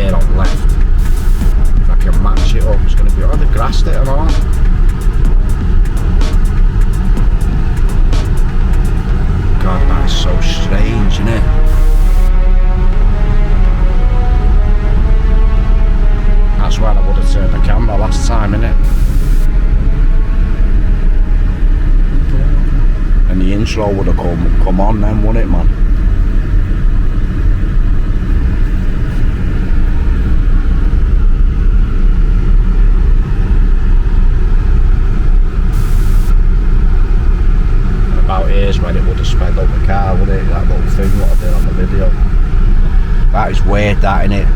here on the left. If I can match it up, it's going to be, oh, they grassed it and all. God, that is so strange, isn't it? That's where I would have turned the camera last time, innit? And the intro would have come on then, wouldn't it, man? And about here's when it would have sped up the car, wouldn't it? That little thing what I did on the video. That is weird, that, innit?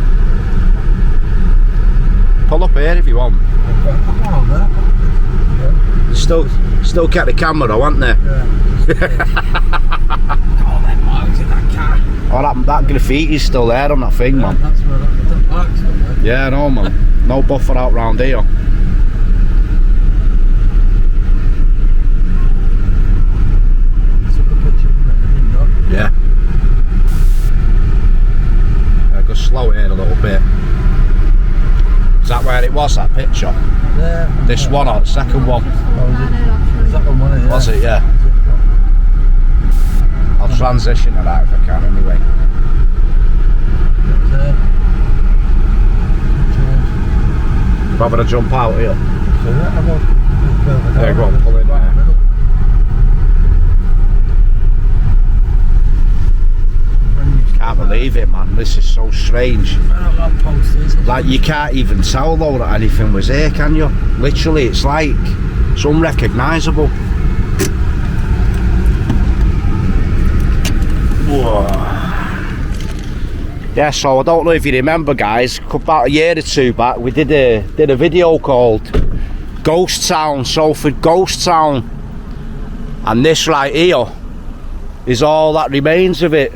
Pull up here if you want. Still kept the camera though, haven't they? Oh, that graffiti's still there on that thing, man. That's where that park's still there. Yeah, no, man. No buffer out round here. Yeah. Go slow here a little bit. Is that where it was, that picture? Yeah. This one or the second one? Second one, yeah. Was it, yeah? I'll transition to that if I can anyway. Rather to jump out here. There, go on, pull in there. Can't believe it, man. This is so strange. Like, you can't even tell though that anything was here, can you? Literally, it's like it's unrecognisable. Whoa. Yeah, so I don't know if you remember, guys, about a year or two back we did a video called Ghost Town, Salford Ghost Town, and this right here is all that remains of it.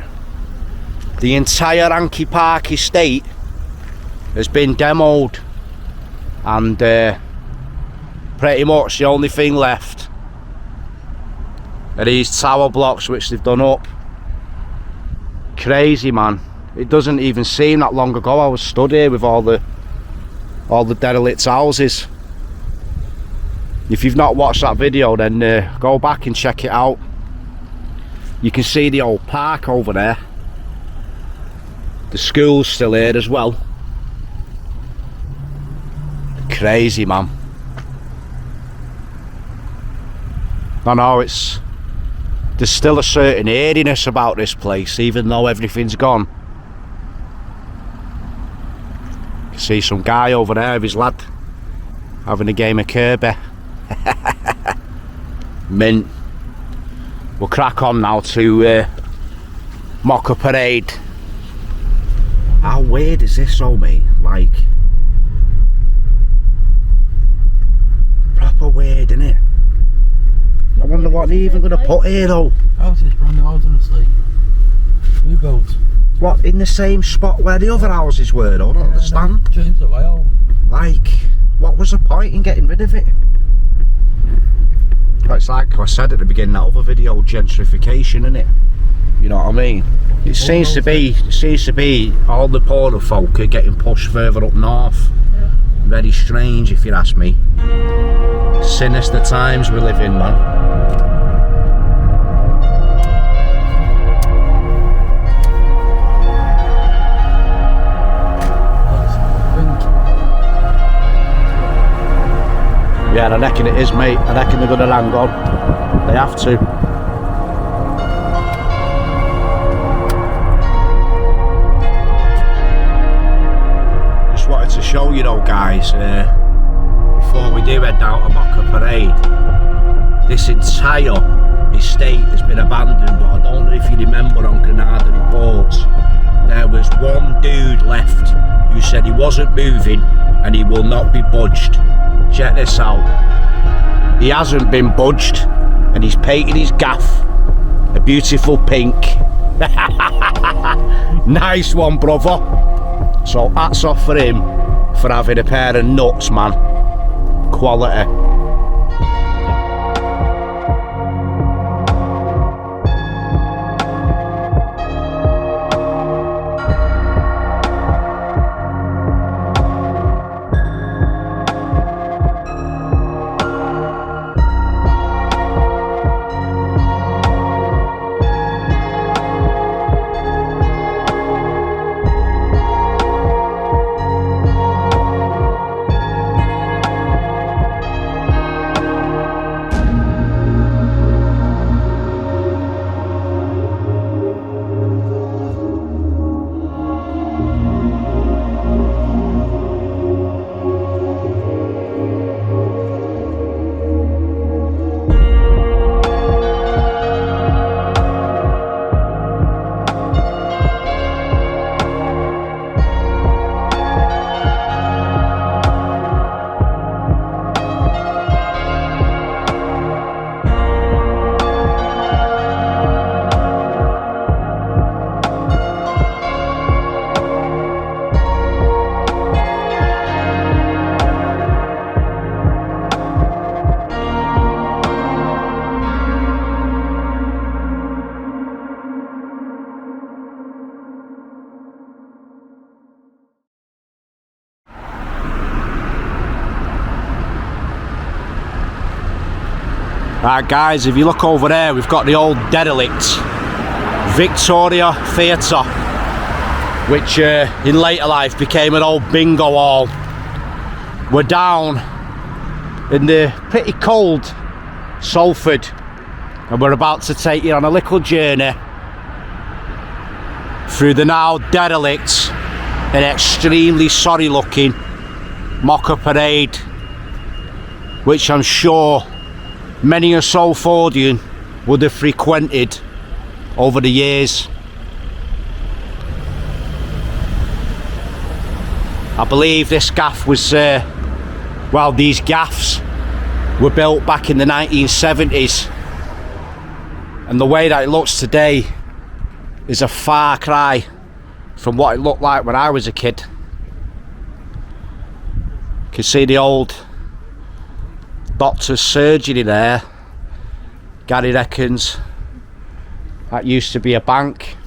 The entire HankyPark estate has been demoed, and pretty much the only thing left are these tower blocks which they've done up. Crazy, man. It doesn't even seem that long ago I was stood here with all the derelict houses. If you've not watched that video, then go back and check it out. You can see the old park over there. The school's still here as well. Crazy, man. No, there's still a certain eeriness about this place, even though everything's gone. You can see some guy over there with his lad having a game of Kirby. Mint. We'll crack on now to Mocha Parade. How weird is this though, mate? Like, proper weird, innit? I wonder what they're even going to put here though. Houses, brand new houses, honestly. New builds. What, in the same spot where the other houses were though? I don't understand. James the Whale. Like, what was the point in getting rid of it? It's like I said at the beginning of that other video, gentrification, innit? You know what I mean? It seems to be all the poorer folk are getting pushed further up north. Yeah. Very strange, if you ask me. Sinister times we live in, man. Yeah, I reckon it is, mate. I reckon they're going to hang on. They have to. Just wanted to show you though, guys, before we do head down to Mocha Parade, this entire estate has been abandoned, but I don't know if you remember on Granada reports, there was one dude left who said he wasn't moving and he will not be budged. Check this out. He hasn't been budged and he's painted his gaff a beautiful pink. Nice one, brother. So hats off for him for having a pair of nuts, man. Quality. Right guys, if you look over there, we've got the old derelict Victoria Theatre, which in later life became an old bingo hall. We're down in the pretty cold Salford, and we're about to take you on a little journey through the now derelict and extremely sorry looking Mocha Parade, which I'm sure many a Salfordian would have frequented over the years. I believe this gaff was, well, these gaffs were built back in the 1970s, and the way that it looks today is a far cry from what it looked like when I was a kid. You can see the old doctor's surgery there. Gary reckons that used to be a bank.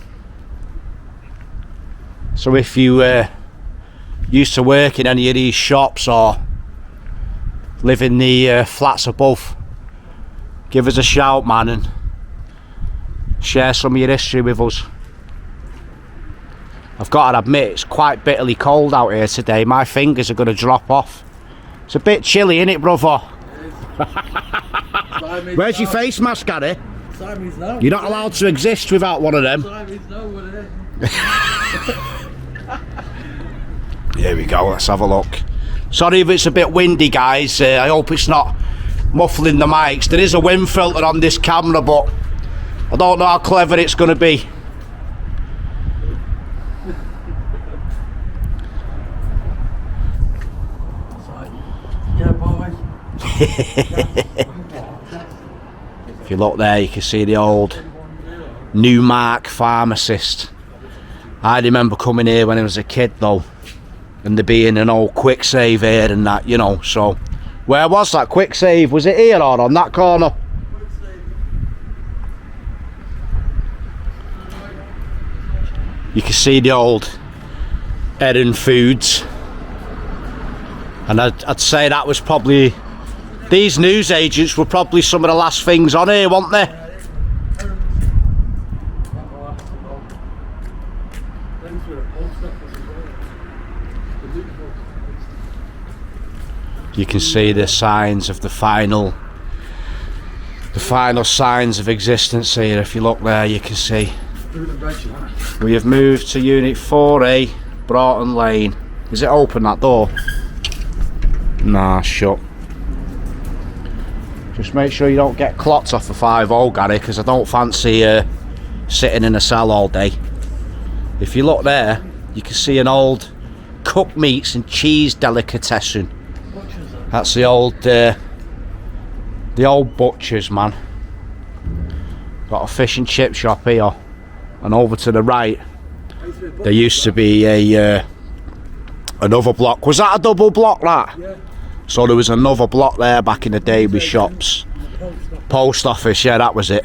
So if you used to work in any of these shops or live in the flats above, give us a shout, man, and share some of your history with us. I've got to admit, it's quite bitterly cold out here today. My fingers are going to drop off. It's a bit chilly, innit, brother? Where's your face mask, Gary? You're not allowed to exist without one of them. Here we go, let's have a look. Sorry if it's a bit windy, guys. I hope it's not muffling the mics. There is a wind filter on this camera, but I don't know how clever it's going to be. Yeah, boy. If you look there, you can see the old Newmark pharmacist. I remember coming here when I was a kid though, and there being an old quick save here and that, you know. So where was that quick save? Was it here or on that corner? You can see the old Erin Foods, and I'd say that was probably, these news agents were probably some of the last things on here, weren't they? You can see the signs of the final signs of existence here. If you look there, you can see we have moved to Unit 4A, Broughton Lane. Is it open, that door? Nah, shut. Just make sure you don't get clots off the 5-0, Gary, because I don't fancy sitting in a cell all day. If you look there, you can see an old cooked meats and cheese delicatessen. That's the old butchers, man. Got a fish and chip shop here, and over to the right there used to be a another block. Was that a double block, that? Yeah. So there was another block there back in the day with shops. Post office, yeah, that was it.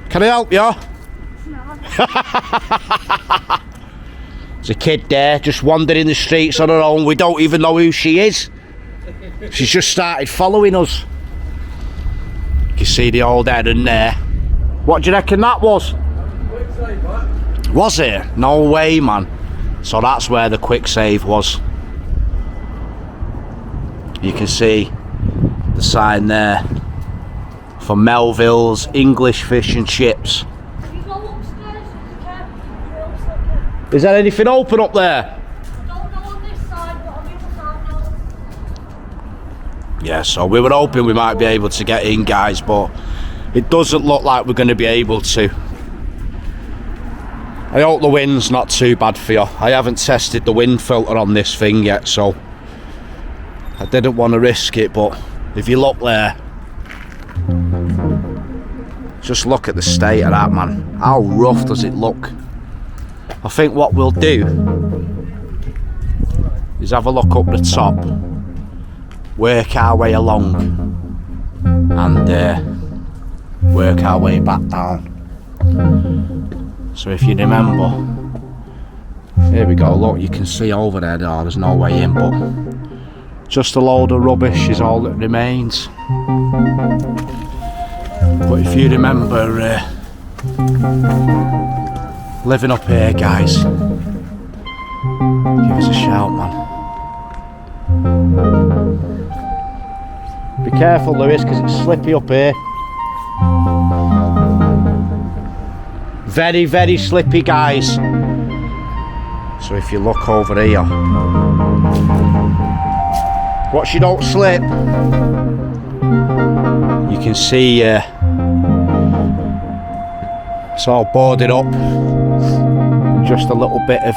Can I help you? There's a kid there just wandering the streets on her own. We don't even know who she is. She's just started following us. You can see the old Erin there. What do you reckon that was? Was it? No way, man. So that's where the quick save was. You can see the sign there for Melville's English Fish and Chips. Is there anything open up there? I don't know on this side, but on the other side, no. Yeah, so we were hoping we might be able to get in, guys, but it doesn't look like we're going to be able to. I hope the wind's not too bad for you. I haven't tested the wind filter on this thing yet, so I didn't want to risk it, but if you look there, just look at the state of that, man. How rough does it look? I think what we'll do is have a look up the top, work our way along, and work our way back down. So if you remember, here we go, look, you can see over there, there's no way in, but Just a load of rubbish is all that remains. But if you remember living up here, guys, give us a shout, man. Be careful, Lewis, because it's slippy up here. Very, very slippy, guys. So if you look over here, watch you don't slip. You can see it's all boarded up. Just a little bit of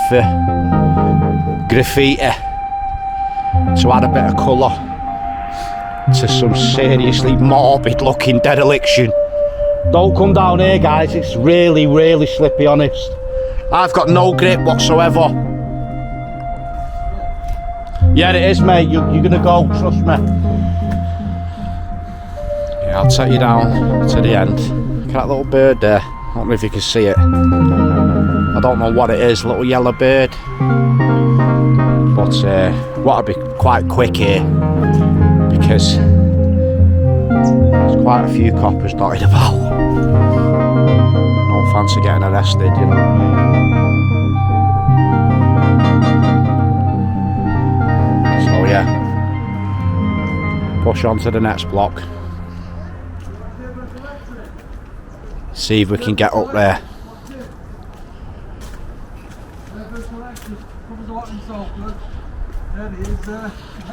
graffiti to add a bit of colour to some seriously morbid looking dereliction. Don't come down here, guys, it's really, really slippy, honest. I've got no grip whatsoever. Yeah, it is, mate. You're gonna go, trust me. Yeah, I'll take you down to the end. Look at that little bird there. I don't know if you can see it. I don't know what it is, little yellow bird. But what to be quite quick here because there's quite a few coppers dotted about. Don't fancy getting arrested, you know what I mean? So yeah, push on to the next block. See if we can get up there.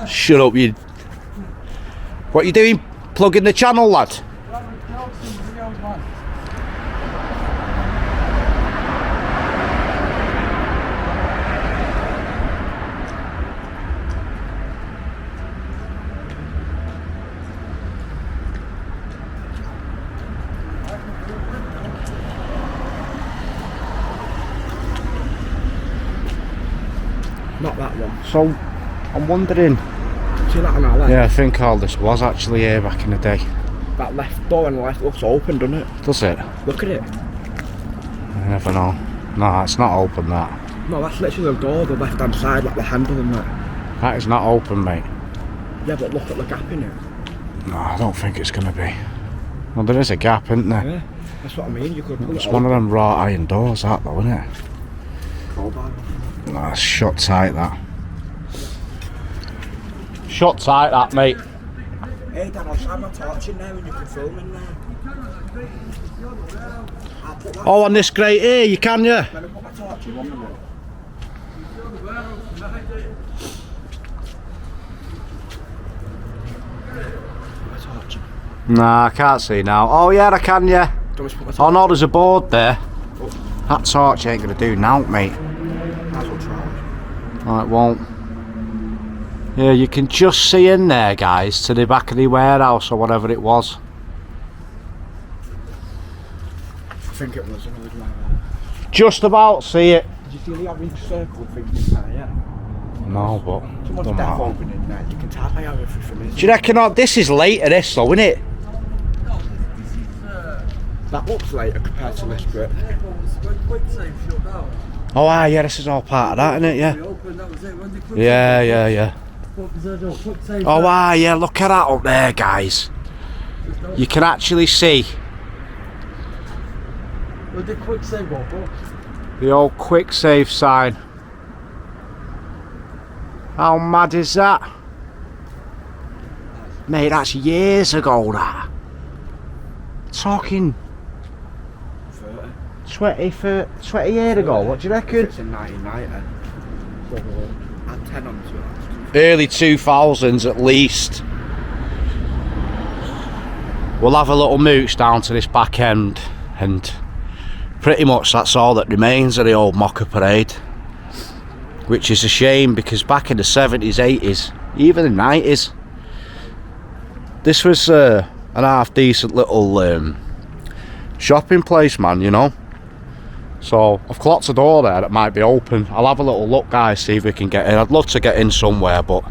Shut up, you. What are you doing? Plugging the channel, lad? Not that one. So, I'm wondering. See that on our left? Yeah, I think all this was actually here back in the day. That left door on the left looks open, doesn't it? Does it? Look at it. I never know. No, it's not open, that. No, that's literally the door, the left hand side, like the handle and that. That is not open, mate. Yeah, but look at the gap in it. No, I don't think it's going to be. Well, there is a gap, isn't there? Yeah, that's what I mean. You could pull It's it one of open. them wrought iron doors, that though, isn't it? Crowbar. No, it's shut tight, that. Shut tight, that, mate. Hey Dad, I'll shine my torch in there and you can film in there. Oh, on this grate here, you can, yeah? Let me put my torch in 1 minute. My torch. Nah, I can't see now. Oh yeah, I can, yeah. Do you want me to put my Oh torch? no, there's a board there. That torch ain't gonna do now, mate. Might as well try. Oh, it won't. Yeah, you can just see in there, guys, to the back of the warehouse or whatever it was. I think it was an original. Just about see it. Did you see the orange circle thing in there? Yeah. No, but Too much don't death matter. open in there. You can tell by how everything is. Do you reckon this is later, this though, isn't it? That looks later compared to this bit. Oh, yeah, this is all part of that, isn't it? Yeah. Yeah, yeah, yeah. Oh, yeah, look at that up there, guys. You can actually see the old quick save sign. How mad is that? Mate, that's years ago, that. Talking 20 years ago, what do you reckon? It's in 1990. So add 10 onto it. Early 2000s at least. We'll have a little mooch down to this back end, and pretty much that's all that remains of the old Mocha Parade, which is a shame because back in the 70s, 80s, even the 90s, this was an half decent little shopping place, man, you know. So I've clocked a door there that might be open. I'll have a little look, guys, see if we can get in. I'd love to get in somewhere, but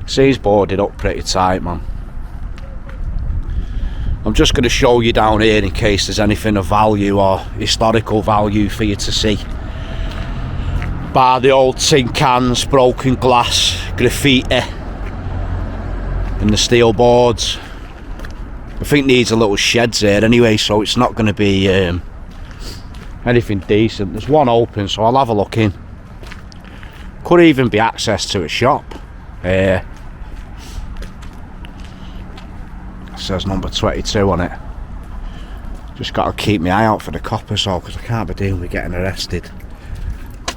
see's boarded up pretty tight, man. I'm just going to show you down here in case there's anything of value or historical value for you to see. Bar the old tin cans, broken glass, graffiti, and the steel boards. I think needs a little sheds there anyway, so it's not going to be anything decent. There's one open, so I'll have a look in. Could even be access to a shop. It says number 22 on it. Just got to keep my eye out for the coppers though, because I can't be dealing with getting arrested.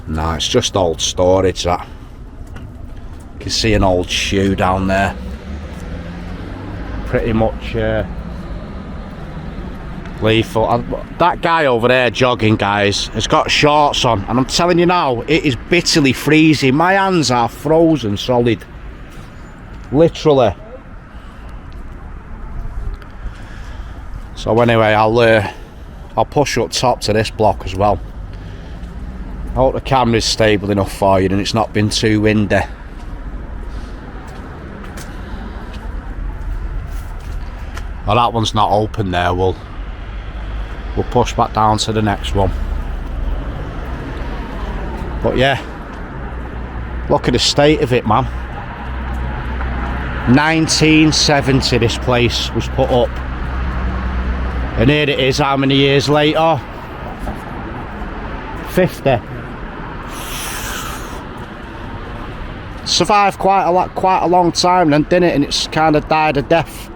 No, it's just old storage that. You can see an old shoe down there. Pretty much lethal. That guy over there jogging, guys, has got shorts on, and I'm telling you now, it is bitterly freezing. My hands are frozen solid, literally. So anyway, I'll push up top to this block as well. I hope the camera's stable enough for you and it's not been too windy. Well, that one's not open there. We'll push back down to the next one. But yeah, look at the state of it, man. 1970 this place was put up, and here it is how many years later? 50. Survived quite a long time then, didn't it? And it's kind of died a death,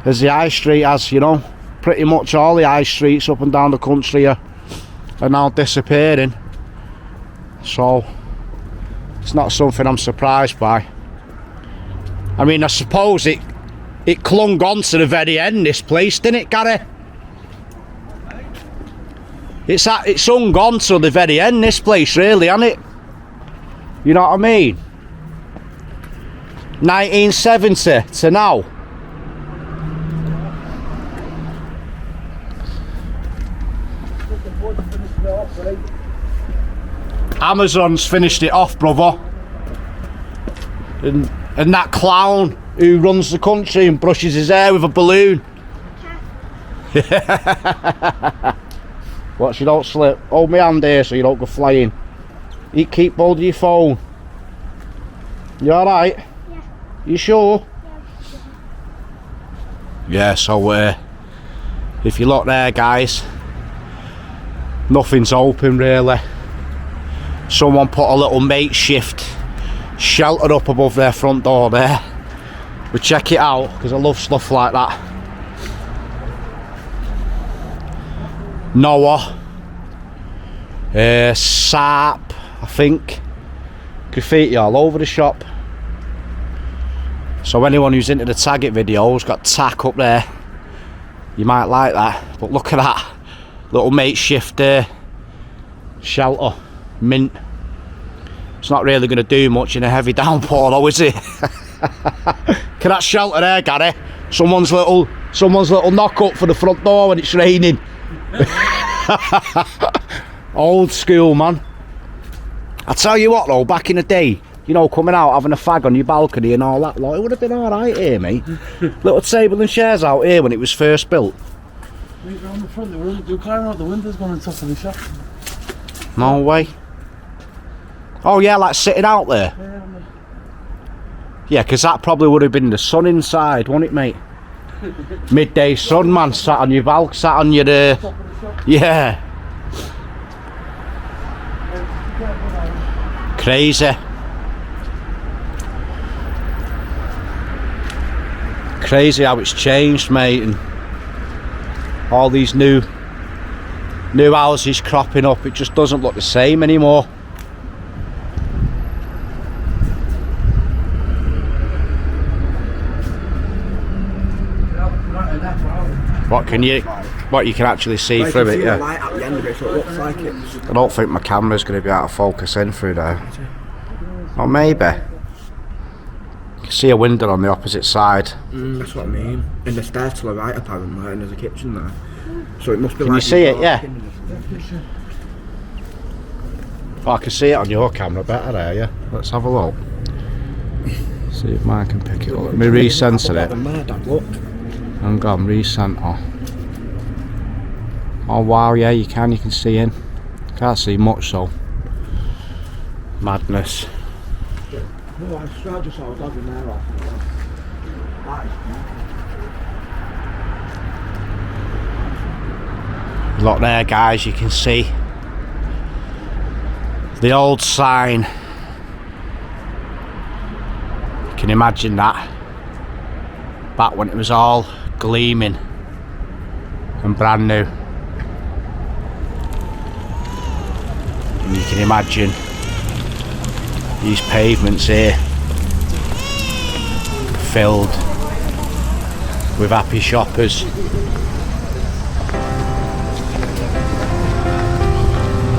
as the high street has, you know. Pretty much all the high streets up and down the country are now disappearing. So it's not something I'm surprised by. I mean, I suppose it clung on to the very end, this place, didn't it, Gary? It's hung on to the very end, this place, really, hasn't it? You know what I mean? 1970 to now. Amazon's finished it off, brother. And that clown who runs the country and brushes his hair with a balloon. Watch you don't slip. Hold my hand here so you don't go flying. You keep hold of your phone. You alright? Yeah. You sure? Yeah. Yeah, so if you look there, guys, nothing's open really. Someone put a little makeshift shelter up above their front door there. But check it out, because I love stuff like that. Noah, Sap, I think. Graffiti all over the shop. So anyone who's into the tag it videos, got tack up there, you might like that. But look at that little makeshift shelter, mint. It's not really going to do much in a heavy downpour though, is it? Can that shelter there, Gary? Someone's little knock up for the front door when it's raining. Old school, man. I tell you what though, back in the day, you know, coming out having a fag on your balcony and all that, like, it would have been alright here, mate. Little table and chairs out here when it was first built. Right round the front, they were climbing out the windows going on top of the shop. No way. Oh yeah, like sitting out there. Yeah, because that probably would have been the sun inside, wouldn't it, mate? Midday sun, man, sat on your balcony, sat on your yeah. Crazy. Crazy how it's changed, mate, and all these new houses cropping up. It just doesn't look the same anymore. What you can actually see like through it, yeah. Light at the end of it, so it looks like it. I don't think my camera's going to be able to focus in through there. Or maybe. You can see a window on the opposite side. That's what I mean. And the stairs to the right apparently, and there's a kitchen there. So it must be. Can like you see it? Yeah. Oh, I can see it on your camera better there, yeah. Let's have a look. See if mine can pick it up. Let me recenter it. Hang on, recenter. Oh wow, yeah, you can see in. Can't see much though. Madness. That is beautiful. Look there, guys, you can see the old sign. You can imagine that back when it was all gleaming and brand new. And you can imagine these pavements here filled with happy shoppers.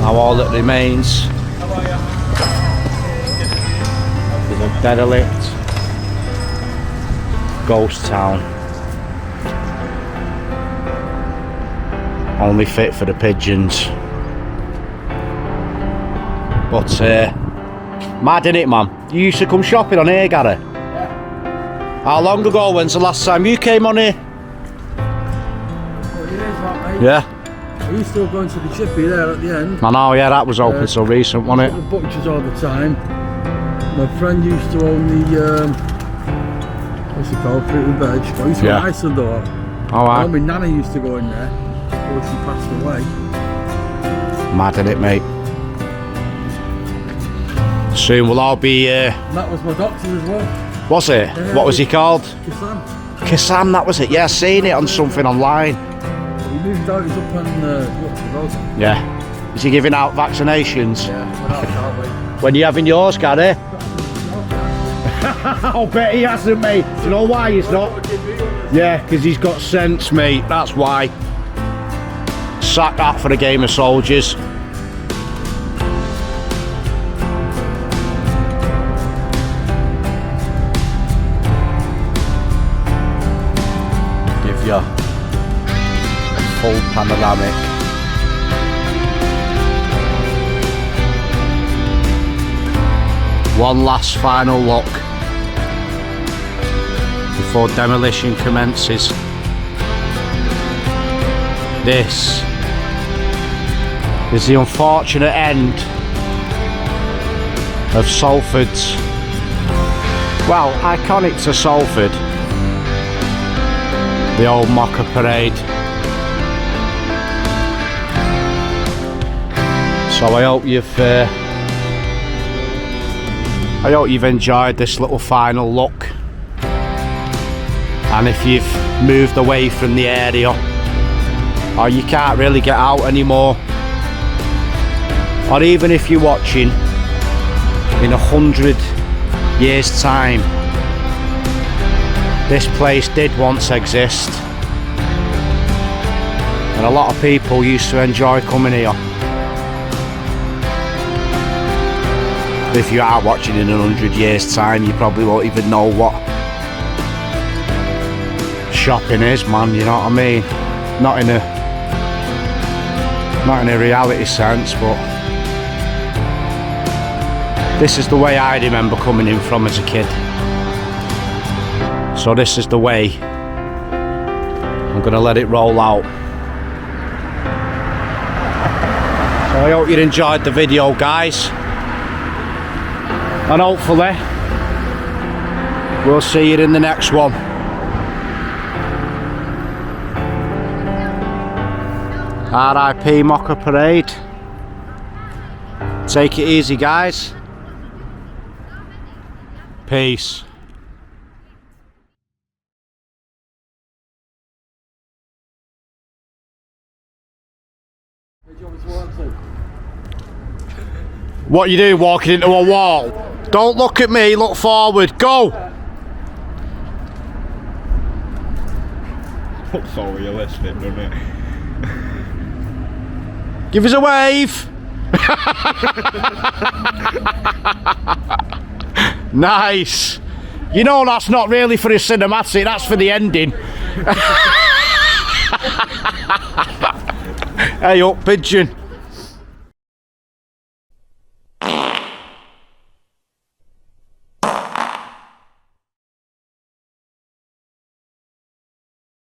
Now all that remains is a derelict ghost town, only fit for the pigeons. But mad innit, man? You used to come shopping on here, Gary? Yeah. How long ago? When's the last time you came on here? 4 years, mate. Yeah. I used to go into the chippy there at the end. I know, yeah, that was open so recent, wasn't it? The butchers all the time. My friend used to own the what's it called, fruit and veg. I used to go to Iceland though. Alright. My nana used to go in there before she passed away. Mad innit, mate? Soon we'll all be And that was my doctor as well. was it? Yeah, What was he called? Kisam. Kisam, that was it. Yeah, I seen it on something online. He moved out, he's up on the road. Yeah. Is he giving out vaccinations? Yeah, we're out, aren't we? When you having yours, Gary? I'll bet he hasn't, mate. Do you know why he's not? Yeah, because he's got sense, mate. That's why. Sack that for a game of soldiers. Give you a full panoramic. One last final look before demolition commences. This is the unfortunate end of Salford's, well, iconic to Salford, the old Mocha Parade. So I hope you've enjoyed this little final look, and if you've moved away from the area or you can't really get out anymore, or even if you're watching in 100 years time, this place did once exist and a lot of people used to enjoy coming here. If you are watching in 100 years time, you probably won't even know what shopping is, man, you know what I mean? Not in a reality sense, but this is the way I remember coming in from as a kid. So this is the way I'm gonna let it roll out. So I hope you enjoyed the video, guys. And hopefully we'll see you in the next one. RIP Mocha Parade. Take it easy, guys. Peace. What you do walking into a wall? Don't look at me, look forward, go! Looks so realistic, doesn't it? Give us a wave! Nice! You know that's not really for a cinematic, that's for the ending. Hey up, pigeon.